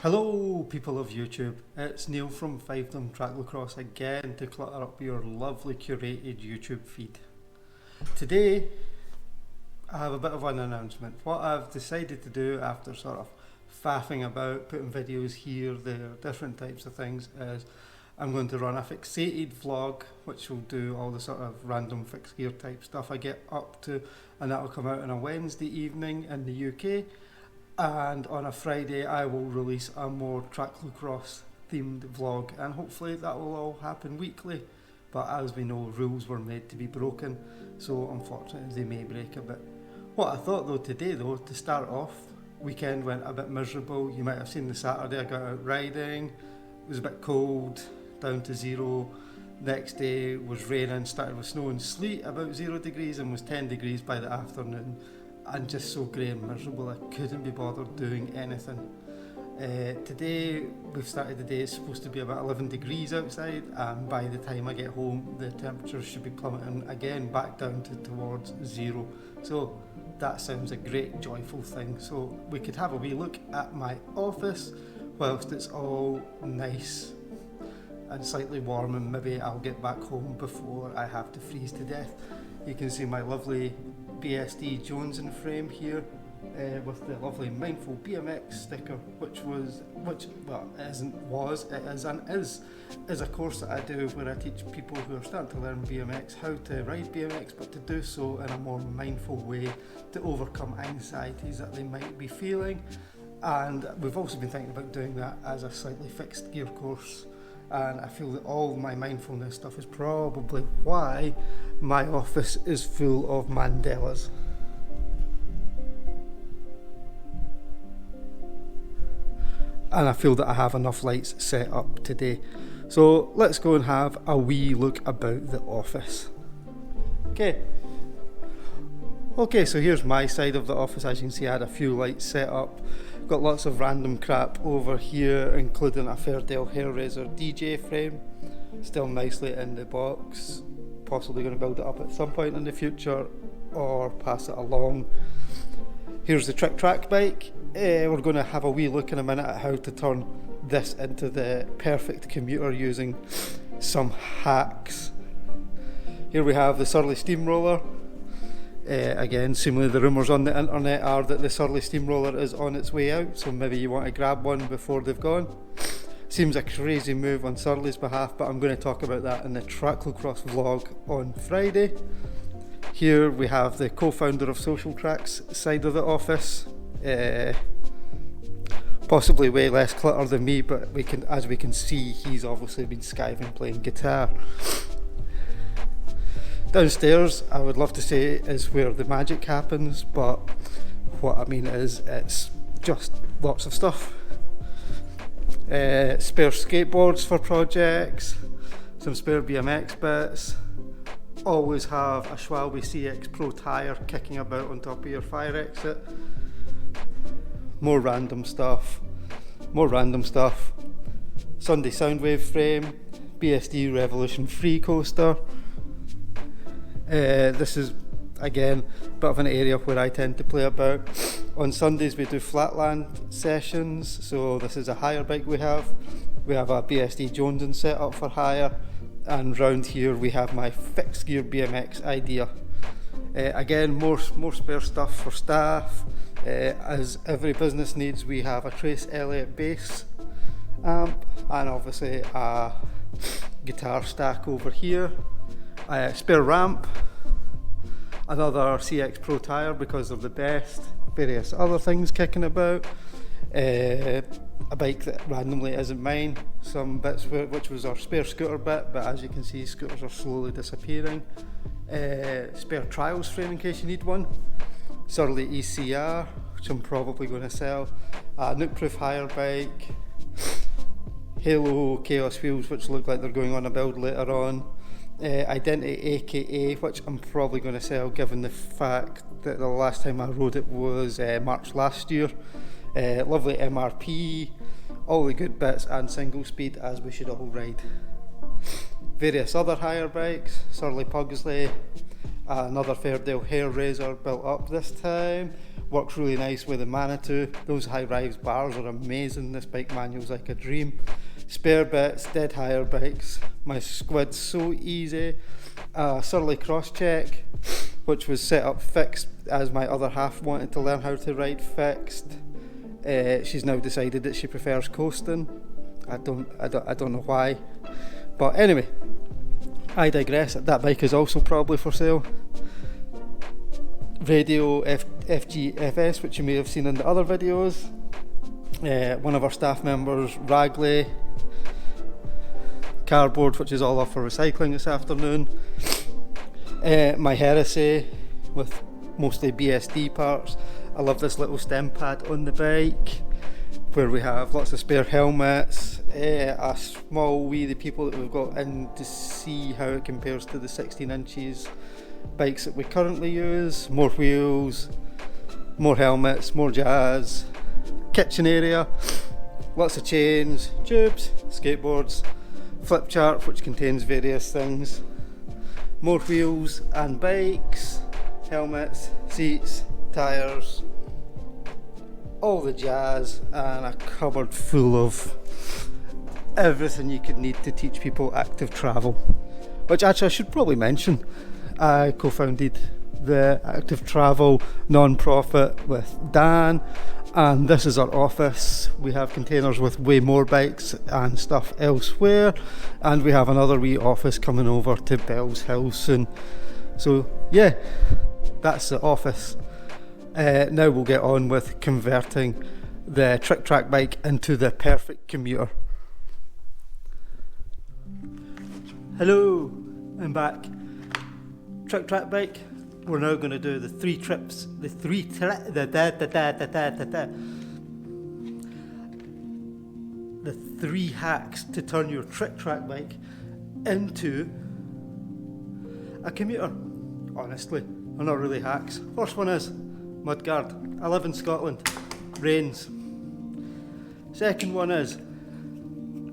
Hello people of YouTube, it's Neil from Tracklocross again to clutter up your lovely curated YouTube feed. Today I have a bit of an announcement. What I've decided to do after sort of faffing about, putting videos here, there, different types of things, is I'm going to run a fixated vlog which will do all the sort of random fixed gear type stuff I get up to, and that will come out on a Wednesday evening in the UK. And on a Friday I will release a more Tracklocross themed vlog, and hopefully that will all happen weekly, but as we know, rules were made to be broken, so unfortunately they may break a bit. What I thought though today though, to start off, weekend went a bit miserable. You might have seen the Saturday I got out riding, it was a bit cold, down to zero. Next day was raining, started with snow and sleet, about 0 degrees, and was 10 degrees by the afternoon. And just so grey and miserable, I couldn't be bothered doing anything. Today, we've started the day, it's supposed to be about 11 degrees outside, and by the time I get home the temperature should be plummeting again back down to towards zero. So that sounds a great joyful thing. So we could have a wee look at my office whilst it's all nice and slightly warm, and maybe I'll get back home before I have to freeze to death. You can see my lovely BSD Jones in frame here, with the lovely Mindful BMX sticker, which is a course that I do where I teach people who are starting to learn BMX how to ride BMX, but to do so in a more mindful way to overcome anxieties that they might be feeling. And we've also been thinking about doing that as a slightly fixed gear course. And I feel that all my mindfulness stuff is probably why my office is full of Mandelas. And I feel that I have enough lights set up today. So let's go and have a wee look about the office. Okay, so here's my side of the office. As you can see, I had a few lights set up. Got lots of random crap over here, including a Fairdale hair razor DJ frame, still nicely in the box. Possibly going to build it up at some point in the future or pass it along. Here's the trick track bike. We're going to have a wee look in a minute at how to turn this into the perfect commuter using some hacks. Here we have the Surly steamroller. Again, seemingly the rumours on the internet are that the Surly steamroller is on its way out, so maybe you want to grab one before they've gone. Seems a crazy move on Surly's behalf, but I'm going to talk about that in the Tracklocross vlog on Friday. Here we have the co-founder of Socialtrack's side of the office. Possibly way less clutter than me, but as we can see, he's obviously been skiving playing guitar. Downstairs, I would love to say, is where the magic happens, but what I mean is it's just lots of stuff. Spare skateboards for projects, some spare BMX bits. Always have a Schwalbe CX Pro tyre kicking about on top of your fire exit. More random stuff. Sunday Soundwave frame, BSD Revolution Free coaster. This is again a bit of an area where I tend to play about. On Sundays we do flatland sessions, so this is a hire bike we have. We have a BSD Jones set up for hire, and round here we have my fixed gear BMX idea. Again, more spare stuff for staff. As every business needs, we have a Trace Elliott bass amp, and obviously a guitar stack over here. Spare ramp, another CX Pro tyre because of the best, various other things kicking about, a bike that randomly isn't mine, some bits which was our spare scooter bit, but as you can see scooters are slowly disappearing, spare trials frame in case you need one, Surly ECR, which I'm probably going to sell, Nook Proof hire bike, Halo Chaos wheels which look like they're going on a build later on, Identity AKA, which I'm probably going to sell given the fact that the last time I rode it was March last year. Lovely MRP, all the good bits, and single speed as we should all ride. Various other hire bikes, Surly Pugsley, another Fairdale hair razor built up this time, Works really nice with the Manitou. Those high-rise bars are amazing. This bike manual's like a dream. Spare bits, dead hire bikes. My squid's so easy. Surly cross-check, which was set up fixed as my other half wanted to learn how to ride fixed. She's now decided that she prefers coasting. I don't know why. But anyway, I digress. That bike is also probably for sale. Radio FGFS, which you may have seen in the other videos. One of our staff members, Ragley. Cardboard, which is all up for recycling this afternoon. My Heresy with mostly BSD parts. I love this little stem pad on the bike where we have lots of spare helmets, a small wee the people that we've got in to see how it compares to the 16 inches bikes that we currently use. More wheels, more helmets, more jazz, kitchen area, lots of chains, tubes, skateboards, flip chart which contains various things, more wheels and bikes, helmets, seats, tyres, all the jazz, and a cupboard full of everything you could need to teach people active travel. Which actually I should probably mention, I co-founded the Active Travel non-profit with Dan, and this is our office. We have containers with way more bikes and stuff elsewhere, and we have another wee office coming over to Bell's Hill soon. So yeah, that's the office. Now we'll get on with converting the Trick Track bike into the perfect commuter. Hello, I'm back. Trick Track bike. We're now going to do the three hacks to turn your Trick Track bike into a commuter. Honestly, they're not really hacks. First one is mudguard. I live in Scotland. Rains. Second one is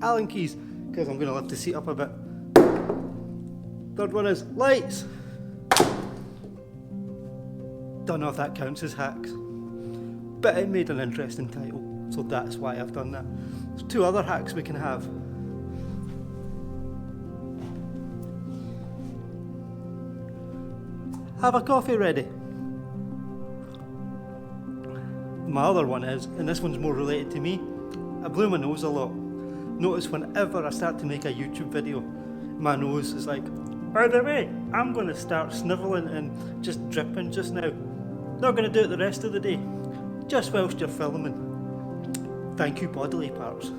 Allen keys, because I'm going to lift the seat up a bit. Third one is lights. Don't know if that counts as hacks, but it made an interesting title, so that's why I've done that. There's two other hacks we can have. Have a coffee ready. My other one is, and this one's more related to me, I blew my nose a lot. Notice whenever I start to make a YouTube video, my nose is like, by the way, I'm going to start snivelling and just dripping just now. Not going to do it the rest of the day, just whilst you're filming. Thank you, bodily parts.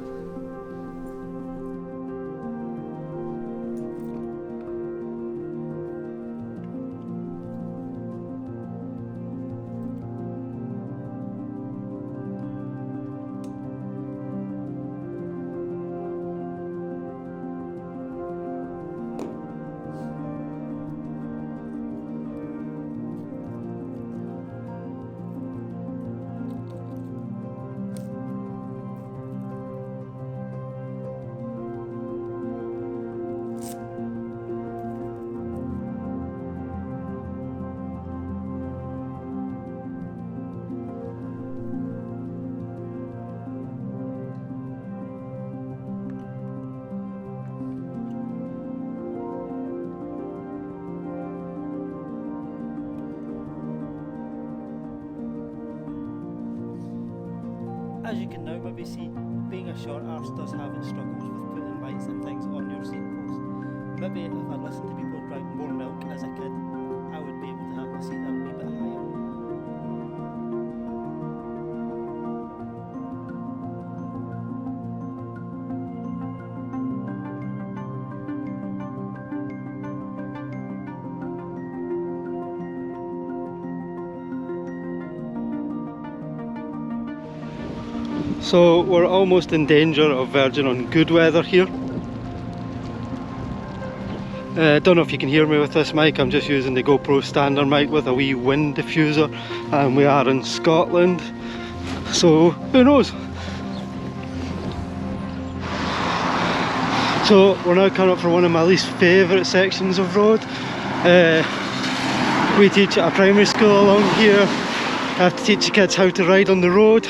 As you can now maybe see, being a short arse does have its struggles with putting lights and things on your seat post. Maybe if I'd listened to people who drank more milk as a kid, I would be able to have my seat a wee bit higher. So we're almost in danger of verging on good weather here. Don't know if you can hear me with this mic. I'm just using the GoPro standard mic with a wee wind diffuser, and we are in Scotland, so who knows. So we're now coming up for one of my least favourite sections of road. We teach at a primary school along here, have to teach the kids how to ride on the road.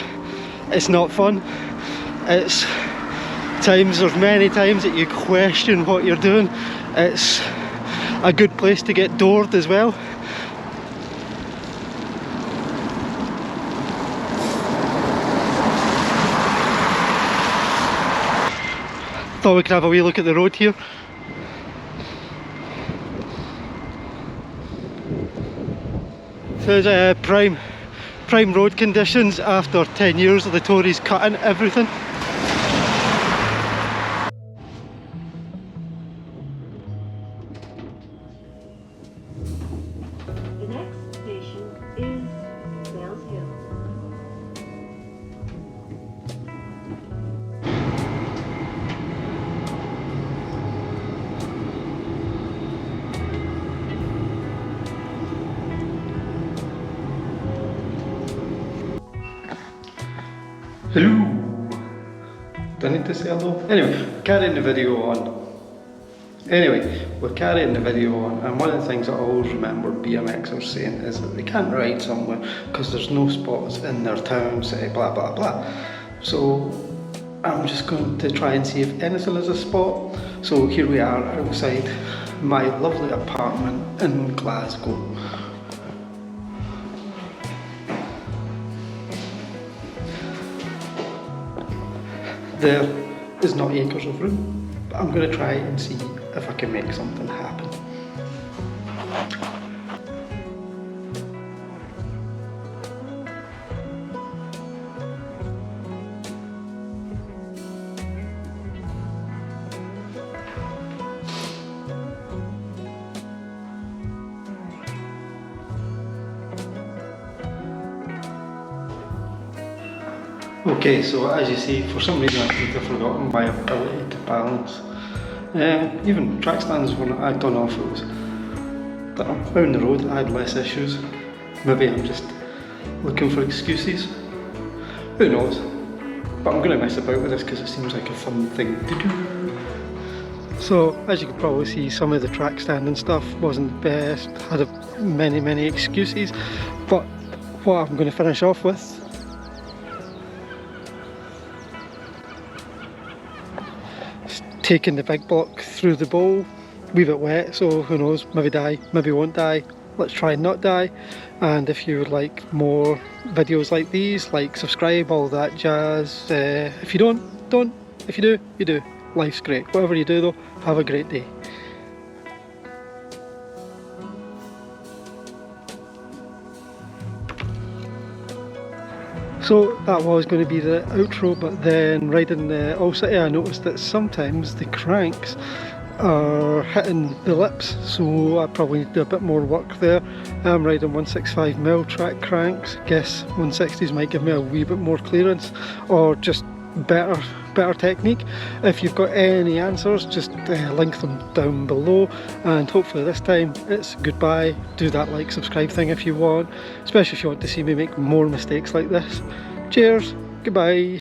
It's not fun. It's there's many times that you question what you're doing. It's a good place to get doored as well. Thought we could have a wee look at the road here. So it's prime road conditions after 10 years of the Tories cutting everything. The next station is Bells Hill. Hello! Do I need to say hello? Anyway, we're carrying the video on. And one of the things I always remember BMXers saying is that they can't ride somewhere because there's no spots in their town, say blah blah blah. So I'm just going to try and see if anything is a spot. So here we are outside my lovely apartment in Glasgow. There is not acres of room, but I'm going to try and see if I can make something happen. Okay, so as you see, for some reason I seem to have forgotten my ability to balance. Even track stands, when I don't know if it was that I'm down the road, I had less issues. Maybe I'm just looking for excuses. Who knows? But I'm going to mess about with this because it seems like a fun thing to do. So, as you can probably see, some of the track stand and stuff wasn't the best, had many excuses, but what I'm going to finish off with taking the big block through the bowl, leave it wet, so who knows, maybe die, maybe won't die. Let's try and not die. And if you would like more videos like these, like, subscribe, all that jazz. If you don't. If you do, you do. Life's great. Whatever you do though, have a great day. So that was going to be the outro, but then riding the All City I noticed that sometimes the cranks are hitting the lips, so I probably need to do a bit more work there. I'm riding 165mm track cranks. Guess 160s might give me a wee bit more clearance, or just better technique. If you've got any answers, just link them down below, and hopefully this time it's goodbye. Do that like, subscribe thing if you want, especially if you want to see me make more mistakes like this. Cheers, goodbye.